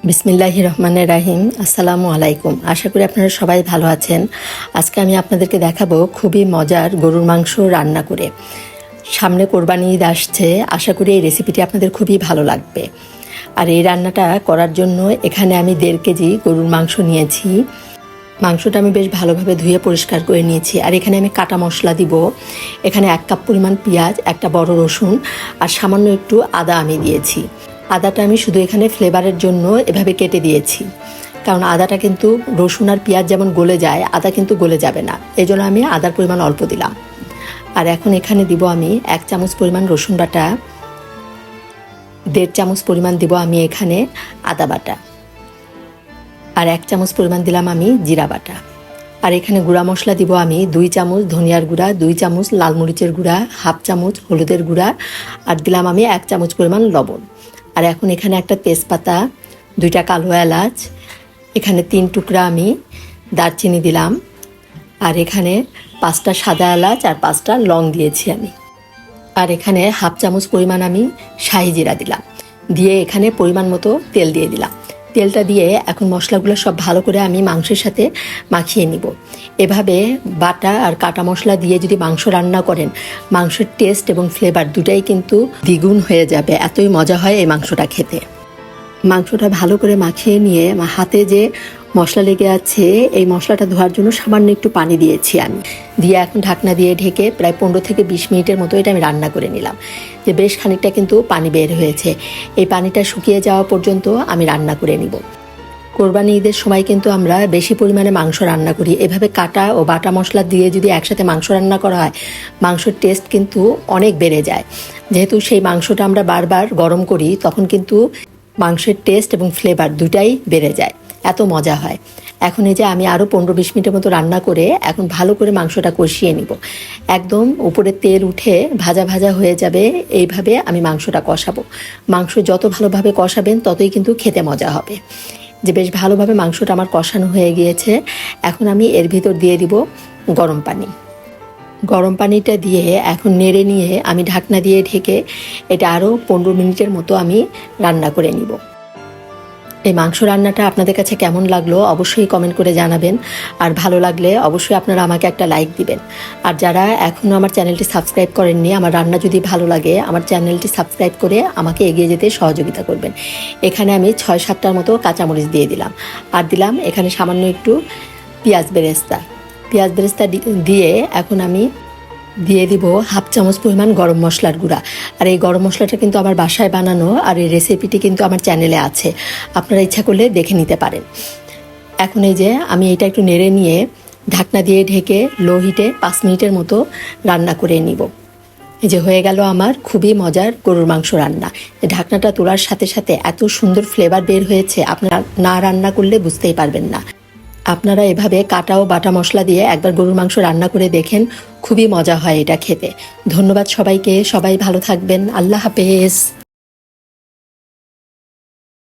বিসমিল্লাহির রহমানির রাহিম। আসসালামু আলাইকুম। আশা করি আপনারা সবাই ভালো আছেন। আজকে আমি আপনাদেরকে দেখাবো খুবই মজার গরুর মাংস রান্না করে। সামনে কোরবানি ঈদ আসছে, আশা করি এই রেসিপিটি আপনাদের খুবই ভালো লাগবে। আর এই রান্নাটা করার জন্য এখানে আমি 1.5 কেজি গরুর মাংস নিয়েছি। মাংসটা আমি বেশ ভালোভাবে ধুয়ে পরিষ্কার করে নিয়েছি। আর এখানে আমি কাটা মশলা দিব। এখানে 1 কাপ পরিমাণ পেঁয়াজ, একটা বড় রসুন আর সামান্য একটু আদা আমি দিয়েছি। আদাটা আমি শুধু এখানে ফ্লেভারের জন্য এভাবে কেটে দিয়েছি, কারণ আদাটা কিন্তু রসুন আর পেঁয়াজ যেমন গলে যায়, আদা কিন্তু গলে যাবে না, এই জন্য আমি আদার পরিমাণ অল্প দিলাম। আর এখন এখানে দিব আমি 1 চামচ পরিমাণ রসুন বাটা, 1.5 চামচ পরিমাণ দিব আমি এখানে আদা বাটা, আর 1 চামচ পরিমাণ দিলাম আমি জিরা বাটা। আর এখানে গুঁড়া মশলা দিব আমি 2 চামচ ধনিয়ার গুঁড়া, 2 চামচ লাল মরিচের গুঁড়া, 1/2 চামচ হলুদের গুঁড়া, আর দিলাম আমি 1 চামচ পরিমাণ লবণ। আর এখন এখানে একটা তেজপাতা, 2টা কালো এলাচ, এখানে 3 টুকরা আমি দারচিনি দিলাম, আর এখানে 5টা সাদা এলাচ আর 5টা লং দিয়েছি আমি। আর এখানে 1/2 চামচ পরিমাণ আমি শাহি জিরা দিলাম, দিয়ে এখানে পরিমাণ মতো তেল দিয়ে দিলাম। তেলটা দিয়ে এখন মশলাগুলো সব ভালো করে আমি মাংসের সাথে মাখিয়ে নিব। এভাবে বাটা আর কাটা মশলা দিয়ে যদি মাংস রান্না করেন, মাংসের টেস্ট এবং ফ্লেভার দুটাই কিন্তু দ্বিগুণ হয়ে যাবে, এতই মজা হয় এই মাংসটা খেতে। মাংসটা ভালো করে মাখিয়ে নিয়ে হাতে যে মশলা লেগে আছে, এই মশলাটা ধোয়ার জন্য সামান্য একটু পানি দিয়েছি আমি, দিয়ে এখন ঢাকনা দিয়ে ঢেকে প্রায় 15 থেকে 20 মিনিটের মতো এটা আমি রান্না করে নিলাম। যে বেশ খানিকটা কিন্তু পানি বের হয়েছে, এই পানিটা শুকিয়ে যাওয়া পর্যন্ত আমি রান্না করে নিব। কোরবানি ঈদের সময় কিন্তু আমরা বেশি পরিমাণে মাংস রান্না করি। এভাবে কাটা ও বাটা মশলা দিয়ে যদি একসাথে মাংস রান্না করা হয়, মাংসের টেস্ট কিন্তু অনেক বেড়ে যায়। যেহেতু সেই মাংসটা আমরা বারবার গরম করি, তখন কিন্তু মাংসের টেস্ট এবং ফ্লেভার দুটাই বেড়ে যায়, এত মজা হয়। এখন এই যে আমি আরও 15-20 মিনিটের মতো রান্না করে এখন ভালো করে মাংসটা কষিয়ে নিব। একদম উপরে তেল উঠে ভাজা ভাজা হয়ে যাবে, এইভাবে আমি মাংসটা কষাবো। মাংস যত ভালোভাবে কষাবেন ততই কিন্তু খেতে মজা হবে। যে বেশ ভালোভাবে মাংসটা আমার কষানো হয়ে গিয়েছে, এখন আমি এর ভিতর দিয়ে দিব গরম পানি। গরম পানিটা দিয়ে এখন নেড়ে নিয়ে আমি ঢাকনা দিয়ে ঢেকে এটা আরও 15 মিনিটের মতো আমি রান্না করে নিব। এই মাংস রান্নাটা আপনাদের কাছে কেমন লাগলো অবশ্যই কমেন্ট করে জানাবেন, আর ভালো লাগলে অবশ্যই আপনারা আমাকে একটা লাইক দিবেন। আর যারা এখনও আমার চ্যানেলটি সাবস্ক্রাইব করেননি, আমার রান্না যদি ভালো লাগে আমার চ্যানেলটি সাবস্ক্রাইব করে আমাকে এগিয়ে যেতে সহযোগিতা করবেন। এখানে আমি 6-7টার মতো কাঁচামরিচ দিয়ে দিলাম, আর দিলাম এখানে সামান্য একটু পেঁয়াজ বেরেস্তা দিয়ে এখন আমি দিয়ে দিব 1/2 চামচ পরিমাণ গরম মশলার গুঁড়া। আর এই গরম মশলাটা কিন্তু আমার বাসায় বানানো, আর এই রেসিপিটি কিন্তু আমার চ্যানেলে আছে, আপনারা ইচ্ছা করলে দেখে নিতে পারেন। এখন এই যে আমি এটা একটু নেড়ে নিয়ে ঢাকনা দিয়ে ঢেকে লো হিটে 5 মিনিটের মতো রান্না করে নিব। এই যে হয়ে গেল আমার খুবই মজার গরুর মাংস রান্না। ঢাকনাটা তোলার সাথে সাথে এত সুন্দর ফ্লেভার বের হয়েছে, আপনারা না রান্না করলে বুঝতেই পারবেন না। আপনারা এভাবে কাটা ও বাটা মশলা দিয়ে একবার গরুর মাংস রান্না করে দেখেন, খুবই মজা হয় এটা খেতে। ধন্যবাদ সবাইকে, সবাই ভালো থাকবেন। আল্লাহ হাফেজ।